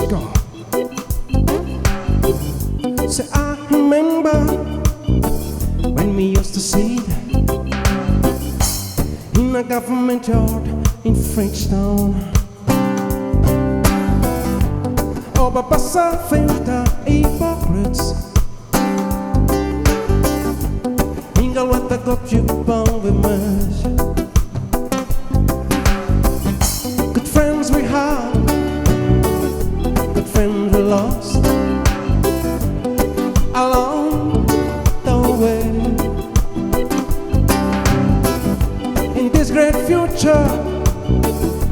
Go. Say, I remember when we used to sit in a government yard in Frenchtown. Oh, but passa feita hypocrites. Mingle with the club you bound with much. Good friends we had, good friends we lost along the way. In this great future,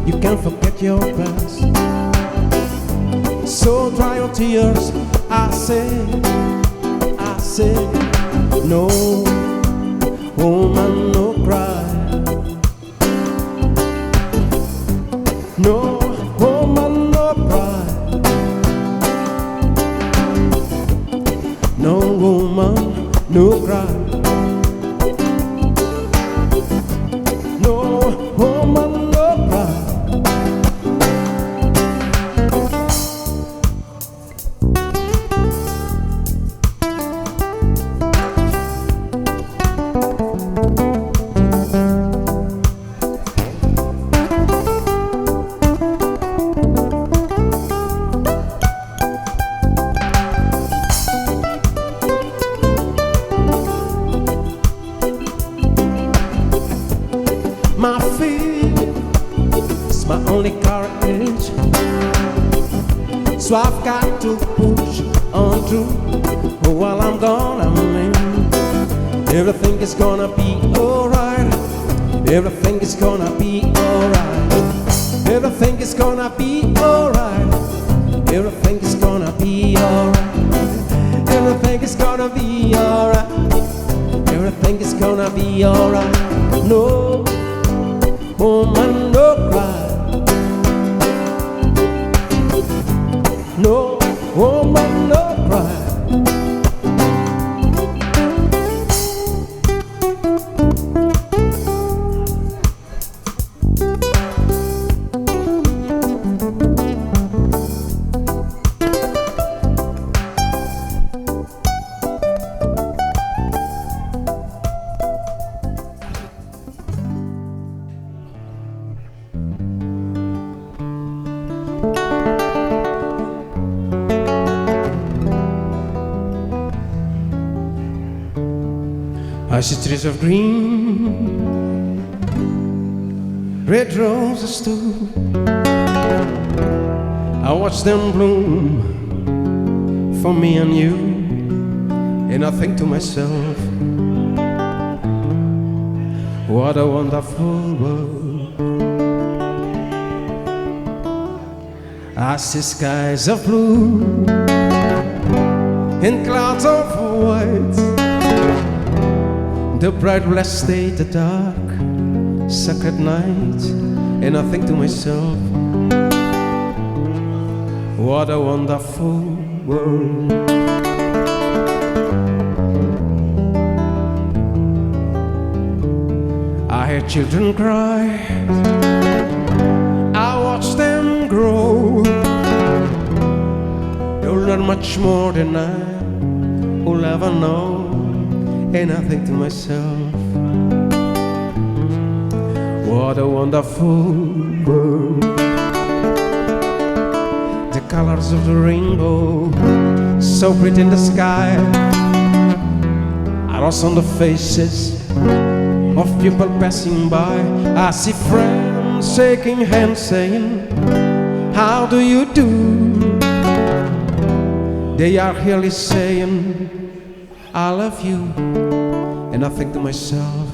you can't forget your past. So dry your tears, I say, no woman, no cry. No woman, no cry. No woman, no cry. No woman, no cry. My feet is my only courage, so I've got to push on through. While I'm gone, I'm in. Everything is gonna be alright. Everything is gonna be alright. Everything is gonna be alright. Everything is gonna be alright. Everything is gonna be alright. Everything is gonna be alright. No woman, no cry. No woman, no cry. I see trees of green, red roses too. I watch them bloom for me and you, and I think to myself, what a wonderful world. I see skies of blue and clouds of white, the bright blessed day, the dark sacred night, and I think to myself, what a wonderful world. I hear children cry, I watch them grow. They'll learn much more than I will ever know. And I think to myself, what a wonderful world. The colors of the rainbow, so pretty in the sky, are also on the faces of people passing by. I see friends shaking hands saying, how do you do? They are really saying, I love you. And I think to myself,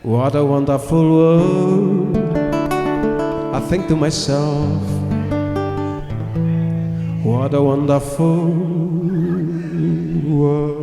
what a wonderful world. I think to myself, what a wonderful world.